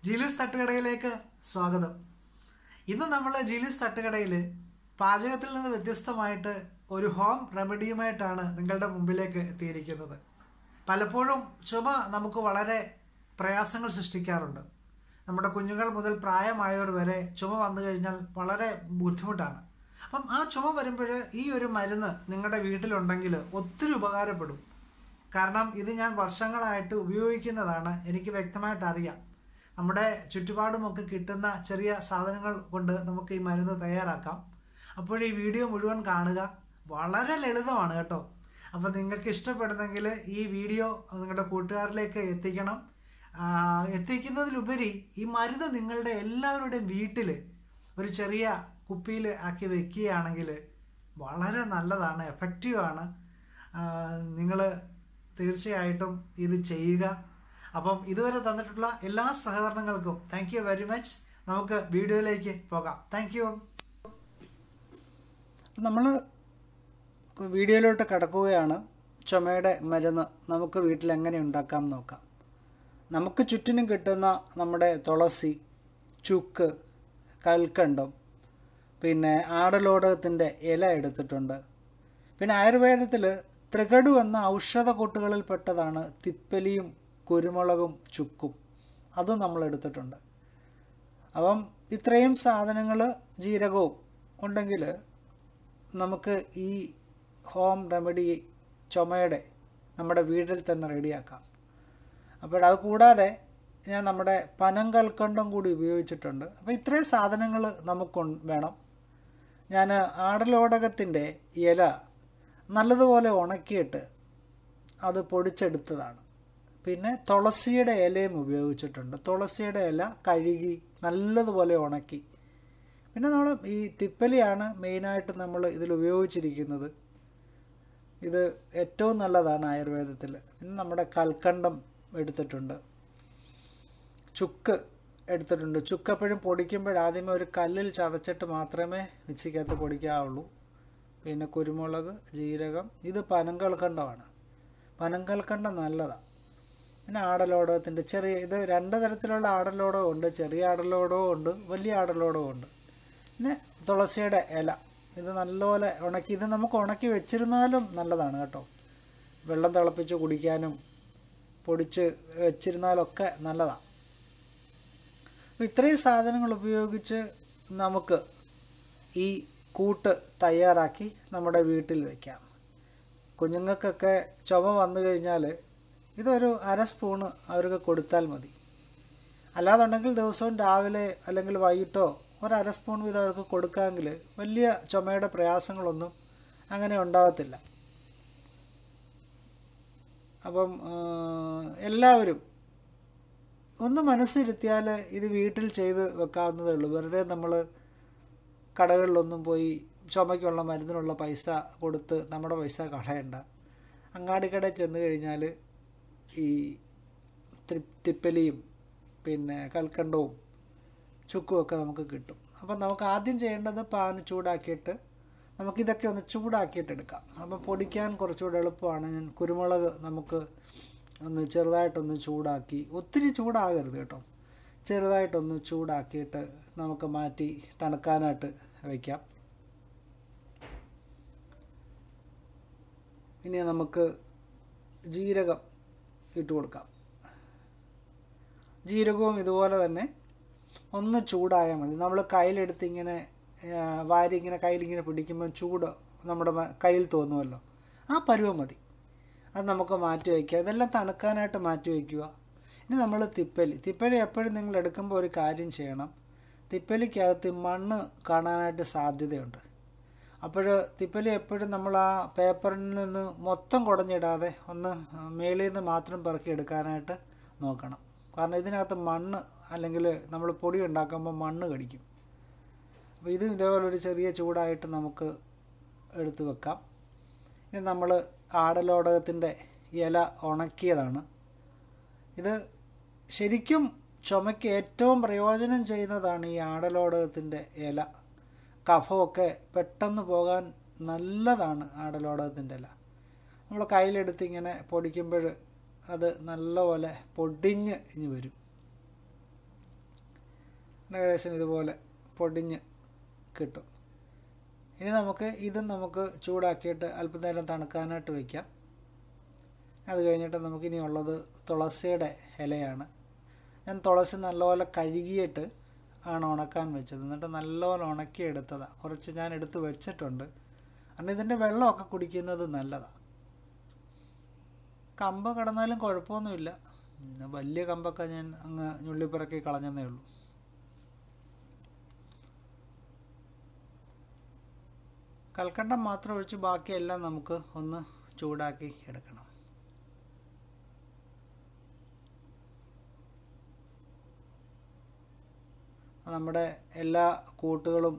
ജീലൂസ് തട്ടുകടയിലേക്ക് സ്വാഗതം. ഇന്ന് നമ്മൾ ജീലൂസ് തട്ടുകടയിൽ പാചകത്തിൽ നിന്ന് വ്യത്യസ്തമായിട്ട് ഒരു ഹോം റെമഡിയുമായിട്ടാണ് നിങ്ങളുടെ മുമ്പിലേക്ക് എത്തിയിരിക്കുന്നത്. പലപ്പോഴും ചുമ നമുക്ക് വളരെ പ്രയാസങ്ങൾ സൃഷ്ടിക്കാറുണ്ട്. നമ്മുടെ കുഞ്ഞുങ്ങൾ മുതൽ പ്രായമായവർ വരെ ചുമ വന്നു കഴിഞ്ഞാൽ വളരെ ബുദ്ധിമുട്ടാണ്. അപ്പം ആ ചുമ വരുമ്പോൾ ഈ ഒരു മരുന്ന് നിങ്ങളുടെ വീട്ടിലുണ്ടെങ്കിൽ ഒത്തിരി ഉപകാരപ്പെടും. കാരണം ഇത് ഞാൻ വർഷങ്ങളായിട്ട് ഉപയോഗിക്കുന്നതാണ്. എനിക്ക് വ്യക്തമായിട്ട് അറിയാം. നമ്മുടെ ചുറ്റുപാടുമൊക്കെ കിട്ടുന്ന ചെറിയ സാധനങ്ങൾ കൊണ്ട് നമുക്ക് ഈ മരുന്ന് തയ്യാറാക്കാം. അപ്പോൾ ഈ വീഡിയോ മുഴുവൻ കാണുക. വളരെ ലളിതമാണ് കേട്ടോ. അപ്പം നിങ്ങൾക്ക് ഇഷ്ടപ്പെടുന്നെങ്കിൽ ഈ വീഡിയോ നിങ്ങളുടെ കൂട്ടുകാരിലേക്ക് എത്തിക്കണം. എത്തിക്കുന്നതിലുപരി ഈ മരുന്ന് നിങ്ങളുടെ എല്ലാവരുടെയും വീട്ടിൽ ഒരു ചെറിയ കുപ്പിയിൽ ആക്കി വെക്കുകയാണെങ്കിൽ വളരെ നല്ലതാണ്, എഫക്റ്റീവാണ്. നിങ്ങൾ തീർച്ചയായിട്ടും ഇത് ചെയ്യുക. അപ്പം ഇതുവരെ തന്നിട്ടുള്ള എല്ലാ സഹകരണങ്ങൾക്കും താങ്ക് യു വെരി മച്ച്. നമുക്ക് വീഡിയോയിലേക്ക് പോകാം. Thank you. നമ്മൾ വീഡിയോയിലോട്ട് കിടക്കുകയാണ്. ചുമയുടെ മരുന്ന് നമുക്ക് വീട്ടിൽ എങ്ങനെ ഉണ്ടാക്കാം നോക്കാം. നമുക്ക് ചുറ്റിനും കിട്ടുന്ന നമ്മുടെ തുളസി, ചുക്ക്, കൽക്കണ്ടം, പിന്നെ ആടലോടകത്തിൻ്റെ ഇല എടുത്തിട്ടുണ്ട്. പിന്നെ ആയുർവേദത്തിൽ ത്രികടു എന്ന ഔഷധ കൂട്ടുകളിൽപ്പെട്ടതാണ് തിപ്പലിയും കുരുമുളകും ചുക്കും. അതും നമ്മൾ എടുത്തിട്ടുണ്ട്. അപ്പം ഇത്രയും സാധനങ്ങൾ ജീരകവും ഉണ്ടെങ്കിൽ നമുക്ക് ഈ ഹോം റെമഡി ചുമയുടെ നമ്മുടെ വീട്ടിൽ തന്നെ റെഡിയാക്കാം. അപ്പോഴത് കൂടാതെ ഞാൻ നമ്മുടെ പനം കൽക്കണ്ടം കൂടി ഉപയോഗിച്ചിട്ടുണ്ട്. അപ്പോൾ ഇത്രയും സാധനങ്ങൾ നമുക്ക് വേണം. ഞാൻ ആടലോടകത്തിൻ്റെ ഇല നല്ലതുപോലെ ഉണക്കിയിട്ട് അത് പൊടിച്ചെടുത്തതാണ്. പിന്നെ തുളസിയുടെ ഇലയും ഉപയോഗിച്ചിട്ടുണ്ട്. തുളസിയുടെ ഇല കഴുകി നല്ലതുപോലെ ഉണക്കി. പിന്നെ നമ്മൾ ഈ തിപ്പലിയാണ് മെയിനായിട്ട് നമ്മൾ ഇതിൽ ഉപയോഗിച്ചിരിക്കുന്നത്. ഇത് ഏറ്റവും നല്ലതാണ് ആയുർവേദത്തിൽ. പിന്നെ നമ്മുടെ കൽക്കണ്ടം എടുത്തിട്ടുണ്ട്, ചുക്ക് എടുത്തിട്ടുണ്ട്. ചുക്ക് എപ്പോഴും പൊടിക്കുമ്പോൾ ആദ്യമേ ഒരു കല്ലിൽ ചതച്ചിട്ട് മാത്രമേ മിക്സിക്കകത്ത് പൊടിക്കാവുള്ളൂ. പിന്നെ കുരുമുളക്, ജീരകം, ഇത് പനങ്കൽക്കണ്ടമാണ്. പനങ്കൽക്കണ്ടം നല്ലതാണ്. പിന്നെ ആടലോടകത്തിൻ്റെ ഇത് രണ്ട് തരത്തിലുള്ള ആടലോടകം ഉണ്ട്. ചെറിയ ആടലോടകവും ഉണ്ട്, വലിയ ആടലോടകവും ഉണ്ട്. പിന്നെ തുളസിയുടെ ഇല ഇത് നല്ലപോലെ ഉണക്കി. ഇത് നമുക്ക് ഉണക്കി വെച്ചിരുന്നാലും നല്ലതാണ് കേട്ടോ. വെള്ളം തിളപ്പിച്ച് കുടിക്കാനും പൊടിച്ച് വെച്ചിരുന്നാലൊക്കെ നല്ലതാണ്. അപ്പോൾ ഇത്രയും സാധനങ്ങൾ ഉപയോഗിച്ച് നമുക്ക് ഈ കൂട്ട് തയ്യാറാക്കി നമ്മുടെ വീട്ടിൽ വയ്ക്കാം. കുഞ്ഞുങ്ങൾക്കൊക്കെ ചുമ വന്നു കഴിഞ്ഞാൽ ഇതൊരു അര സ്പൂണ് അവർക്ക് കൊടുത്താൽ മതി. അല്ലാതുണ്ടെങ്കിൽ ദിവസവും രാവിലെ അല്ലെങ്കിൽ വൈകിട്ടോ ഒരര സ്പൂൺ വീതം അവർക്ക് കൊടുക്കാമെങ്കിൽ വലിയ ചുമയുടെ പ്രയാസങ്ങളൊന്നും അങ്ങനെ ഉണ്ടാകത്തില്ല. അപ്പം എല്ലാവരും ഒന്ന് മനസ്സിരുത്തിയാൽ ഇത് വീട്ടിൽ ചെയ്ത് വെക്കാവുന്നതേ ഉള്ളൂ. വെറുതെ നമ്മൾ കടകളിലൊന്നും പോയി ചുമയ്ക്കുള്ള മരുന്നിനുള്ള പൈസ കൊടുത്ത് നമ്മുടെ പൈസ കളയണ്ട. അങ്ങാടിക്കടയിൽ ചെന്ന് കഴിഞ്ഞാൽ ഈ തിപ്പലിയും പിന്നെ കൽക്കണ്ടവും ചുക്കുമൊക്കെ നമുക്ക് കിട്ടും. അപ്പം നമുക്ക് ആദ്യം ചെയ്യേണ്ടത് പാൻ ചൂടാക്കിയിട്ട് നമുക്കിതൊക്കെ ഒന്ന് ചൂടാക്കിയിട്ടെടുക്കാം. അപ്പം പൊടിക്കാൻ കുറച്ചുകൂടെ എളുപ്പമാണ്. ഞാൻ കുരുമുളക് നമുക്ക് ഒന്ന് ചെറുതായിട്ടൊന്ന് ചൂടാക്കി, ഒത്തിരി ചൂടാകരുത് കേട്ടോ, ചെറുതായിട്ടൊന്ന് ചൂടാക്കിയിട്ട് നമുക്ക് മാറ്റി തണുക്കാനായിട്ട് വയ്ക്കാം. ഇനി നമുക്ക് ജീരകം ഇട്ട് കൊടുക്കാം. ജീരകവും ഇതുപോലെ തന്നെ ഒന്ന് ചൂടായാൽ മതി. നമ്മൾ കയ്യിലെടുത്ത് ഇങ്ങനെ വാരി ഇങ്ങനെ കയ്യിലിങ്ങനെ പിടിക്കുമ്പോൾ ചൂട് നമ്മുടെ കയ്യിൽ തോന്നുമല്ലോ, ആ പരുവം മതി. അത് നമുക്ക് മാറ്റി വയ്ക്കുക. ഇതെല്ലാം തണുക്കാനായിട്ട് മാറ്റി വയ്ക്കുക. ഇനി നമ്മൾ തിപ്പലി എപ്പോഴും നിങ്ങൾ എടുക്കുമ്പോൾ ഒരു കാര്യം ചെയ്യണം. തിപ്പലിക്കകത്ത് മണ്ണ് കാണാനായിട്ട് സാധ്യതയുണ്ട്. അപ്പോൾ തിപ്പലി എപ്പോഴും നമ്മൾ ആ പേപ്പറിൽ നിന്ന് മൊത്തം കുടഞ്ഞിടാതെ ഒന്ന് മേളിൽ നിന്ന് മാത്രം പെറുക്കി എടുക്കാനായിട്ട് നോക്കണം. കാരണം ഇതിനകത്ത് മണ്ണ് അല്ലെങ്കിൽ നമ്മൾ പൊടി ഉണ്ടാക്കുമ്പോൾ മണ്ണ് കടിക്കും. അപ്പോൾ ഇതും ഇതേപോലെ ഒരു ചെറിയ ചൂടായിട്ട് നമുക്ക് എടുത്ത് വെക്കാം. ഇനി നമ്മൾ ആടലോടകത്തിൻ്റെ ഇല ഉണക്കിയതാണ്. ഇത് ശരിക്കും ചുമയ്ക്ക് ഏറ്റവും പ്രയോജനം ചെയ്യുന്നതാണ് ഈ ആടലോടകത്തിൻ്റെ ഇല. കഫമൊക്കെ പെട്ടെന്ന് പോകാൻ നല്ലതാണ് ആടലോടകത്തിൻ്റെ ഇല. നമ്മൾ കയ്യിലെടുത്ത് ഇങ്ങനെ പൊടിക്കുമ്പോൾ അത് നല്ലപോലെ പൊടിഞ്ഞ് ഇനി വരും. ഏകദേശം ഇതുപോലെ പൊടിഞ്ഞ് കിട്ടും. ഇനി നമുക്ക് ചൂടാക്കിയിട്ട് അല്പം നേരം തണുക്കാനായിട്ട് വയ്ക്കാം. അത് കഴിഞ്ഞിട്ട് നമുക്കിനിയുള്ളത് തുളസിയുടെ ഇലയാണ്. ഞാൻ തുളസി നല്ലപോലെ കഴുകിയിട്ട് ആണ് ഉണക്കാൻ വെച്ചത്. എന്നിട്ട് നല്ലപോലെ ഉണക്കിയെടുത്തതാണ്. കുറച്ച് ഞാൻ എടുത്ത് വെച്ചിട്ടുണ്ട്. കാരണം ഇതിൻ്റെ വെള്ളമൊക്കെ കുടിക്കുന്നത് നല്ലതാണ്. കമ്പ് കിടന്നാലും കുഴപ്പമൊന്നുമില്ല. പിന്നെ വലിയ കമ്പൊക്കെ ഞാൻ അങ്ങ് ഞുള്ളിപ്പിറക്കി കളഞ്ഞതേ ഉള്ളൂ. കൽക്കണ്ടം മാത്രം ഒഴിച്ച് ബാക്കിയെല്ലാം നമുക്ക് ഒന്ന് ചൂടാക്കി എടുക്കണം. നമ്മുടെ എല്ലാ കൂട്ടുകളും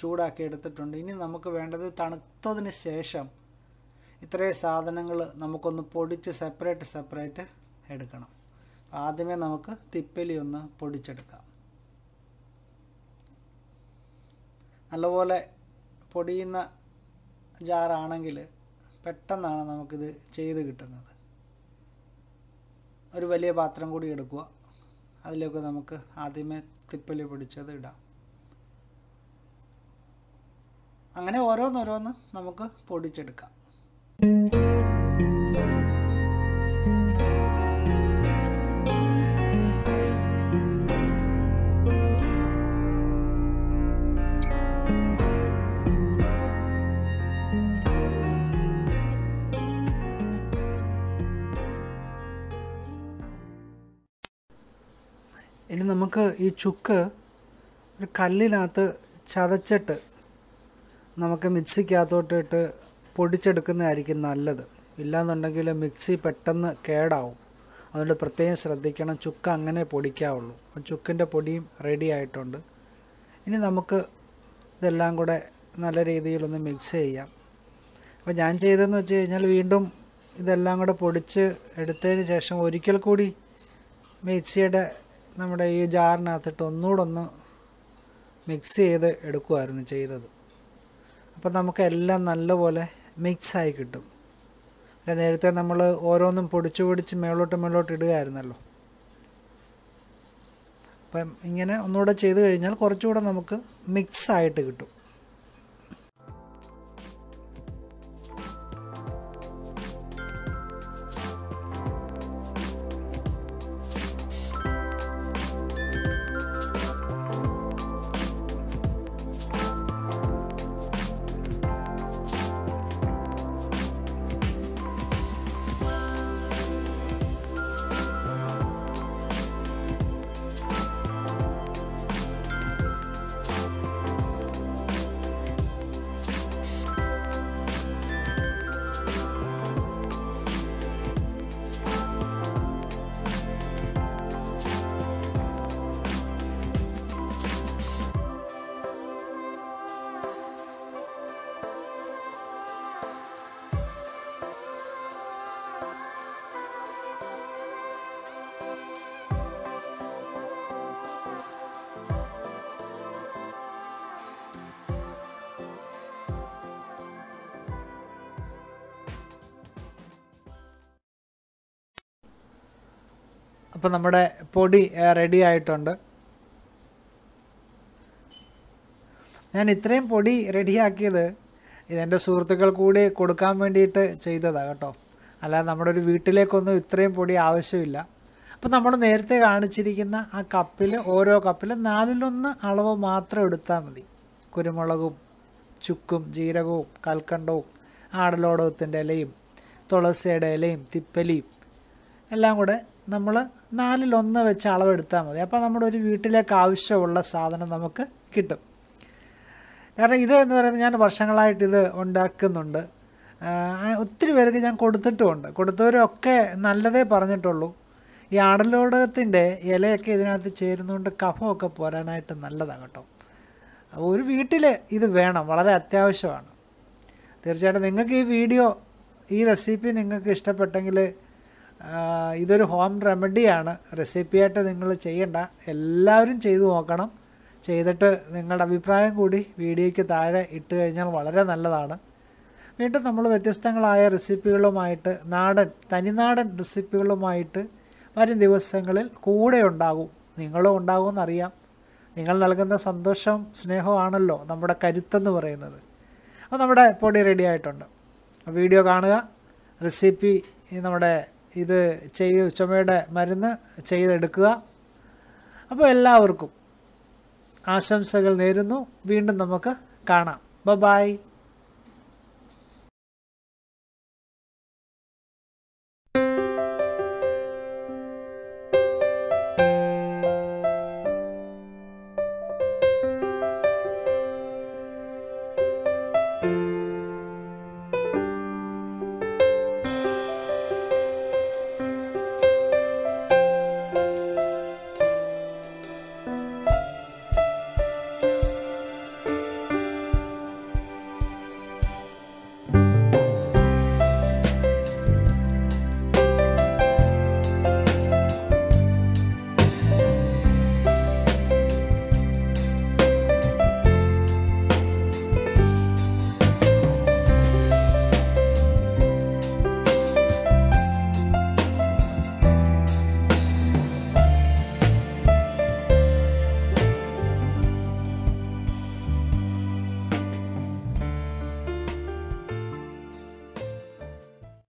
ചൂടാക്കി എടുത്തിട്ടുണ്ട്. ഇനി നമുക്ക് വേണ്ടത് തണുത്തതിന് ശേഷം ഇത്രയും സാധനങ്ങൾ നമുക്കൊന്ന് പൊടിച്ച് സെപ്പറേറ്റ് എടുക്കണം. ആദ്യമേ നമുക്ക് തിപ്പലി ഒന്ന് പൊടിച്ചെടുക്കാം. നല്ലപോലെ പൊടിയുന്ന ജാറാണെങ്കിൽ പെട്ടെന്നാണ് നമുക്കിത് ചെയ്ത് കിട്ടുന്നത്. ഒരു വലിയ പാത്രം കൂടി എടുക്കുക. അതിലേക്ക് നമുക്ക് ആദ്യമേ തിപ്പലി പൊടിച്ചത് ഇടാം. അങ്ങനെ ഓരോന്നോരോന്ന് നമുക്ക് പൊടിച്ചെടുക്കാം. ഇനി നമുക്ക് ഈ ചുക്ക് ഒരു കല്ലിനകത്ത് ചതച്ചിട്ട് നമുക്ക് മിക്സിക്കകത്തോട്ടിട്ട് പൊടിച്ചെടുക്കുന്നതായിരിക്കും നല്ലത്. ഇല്ലാന്നുണ്ടെങ്കിൽ മിക്സി പെട്ടെന്ന് കേടാവും. അതുകൊണ്ട് പ്രത്യേകം ശ്രദ്ധിക്കണം. ചുക്ക് അങ്ങനെ പൊടിക്കാവുള്ളൂ. അപ്പം ചുക്കിൻ്റെ പൊടിയും റെഡി ആയിട്ടുണ്ട്. ഇനി നമുക്ക് ഇതെല്ലാം കൂടെ നല്ല രീതിയിലൊന്ന് മിക്സ് ചെയ്യാം. അപ്പോൾ ഞാൻ ചെയ്തതെന്ന് വെച്ച് കഴിഞ്ഞാൽ വീണ്ടും ഇതെല്ലാം കൂടെ പൊടിച്ച് എടുത്തതിന് ശേഷം ഒരിക്കൽ കൂടി മിക്സിയുടെ നമ്മുടെ ഈ ജാറിനകത്തിട്ട് ഒന്നുകൂടെ ഒന്ന് മിക്സ് ചെയ്ത് എടുക്കുമായിരുന്നു ചെയ്തത്. അപ്പം നമുക്കെല്ലാം നല്ലപോലെ മിക്സായി കിട്ടും. നേരത്തെ നമ്മൾ ഓരോന്നും പൊടിച്ച് മേളോട്ട് ഇടുകയായിരുന്നല്ലോ. അപ്പം ഇങ്ങനെ ഒന്നുകൂടെ ചെയ്ത് കഴിഞ്ഞാൽ കുറച്ചുകൂടെ നമുക്ക് മിക്സായിട്ട് കിട്ടും. അപ്പോൾ നമ്മുടെ പൊടി റെഡി ആയിട്ടുണ്ട്. ഞാൻ ഇത്രയും പൊടി റെഡിയാക്കിയത് ഇതെൻ്റെ സുഹൃത്തുക്കൾ കൂടി കൊടുക്കാൻ വേണ്ടിയിട്ട് ചെയ്തതാണ് കേട്ടോ. അല്ലാതെ നമ്മുടെ ഒരു വീട്ടിലേക്കൊന്നും ഇത്രയും പൊടി ആവശ്യമില്ല. അപ്പോൾ നമ്മൾ നേരത്തെ കാണിച്ചിരിക്കുന്ന ആ കപ്പിൽ ഓരോ കപ്പിലും 4/1 അളവ് മാത്രം എടുത്താൽ മതി. കുരുമുളകും ചുക്കും ജീരകവും കൽക്കണ്ടവും ആടലോടകത്തിൻ്റെ ഇലയും തുളസിയുടെ ഇലയും തിപ്പലിയും എല്ലാം കൂടെ നമ്മൾ 4/1 വെച്ച് അളവെടുത്താൽ മതി. അപ്പോൾ നമ്മുടെ ഒരു വീട്ടിലേക്ക് ആവശ്യമുള്ള സാധനം നമുക്ക് കിട്ടും. കാരണം ഇത് എന്ന് പറയുന്നത് ഞാൻ വർഷങ്ങളായിട്ട് ഇത് ഉണ്ടാക്കുന്നുണ്ട്. ഒത്തിരി പേർക്ക് ഞാൻ കൊടുത്തിട്ടുമുണ്ട്. കൊടുത്തവരൊക്കെ നല്ലതേ പറഞ്ഞിട്ടുള്ളൂ. ഈ ആടലോടകത്തിൻ്റെ ഇലയൊക്കെ ഇതിനകത്ത് ചേരുന്നതുകൊണ്ട് കഫമൊക്കെ പോരാനായിട്ട് നല്ലതാണ് കേട്ടോ. ഒരു വീട്ടിൽ ഇത് വേണം, വളരെ അത്യാവശ്യമാണ്. തീർച്ചയായിട്ടും നിങ്ങൾക്ക് ഈ റെസിപ്പി നിങ്ങൾക്ക് ഇഷ്ടപ്പെട്ടെങ്കിൽ ഇതൊരു ഹോം റെമഡിയാണ്. റെസിപ്പിയായിട്ട് നിങ്ങൾ ചെയ്യണ്ട, എല്ലാവരും ചെയ്തു നോക്കണം. ചെയ്തിട്ട് നിങ്ങളുടെ അഭിപ്രായം കൂടി വീഡിയോയ്ക്ക് താഴെ ഇട്ട് കഴിഞ്ഞാൽ വളരെ നല്ലതാണ്. വീണ്ടും നമ്മൾ വ്യത്യസ്തങ്ങളായ റെസിപ്പികളുമായിട്ട് തനിനാടൻ റെസിപ്പികളുമായിട്ട് വരും ദിവസങ്ങളിൽ കൂടെ ഉണ്ടാകും. നിങ്ങളും ഉണ്ടാകുമെന്നറിയാം. നിങ്ങൾ നൽകുന്ന സന്തോഷം സ്നേഹമാണല്ലോ നമ്മുടെ കരുത്തെന്ന് പറയുന്നത്. അപ്പോൾ നമ്മുടെ പൊടി റെഡി ആയിട്ടുണ്ട്. വീഡിയോ കാണുക, റെസിപ്പി നമ്മുടെ ഇത് ചുമയുടെ മരുന്ന് ചെയ്തെടുക്കുക. അപ്പോൾ എല്ലാവർക്കും ആശംസകൾ നേരുന്നു. വീണ്ടും നമുക്ക് കാണാം. ബൈ.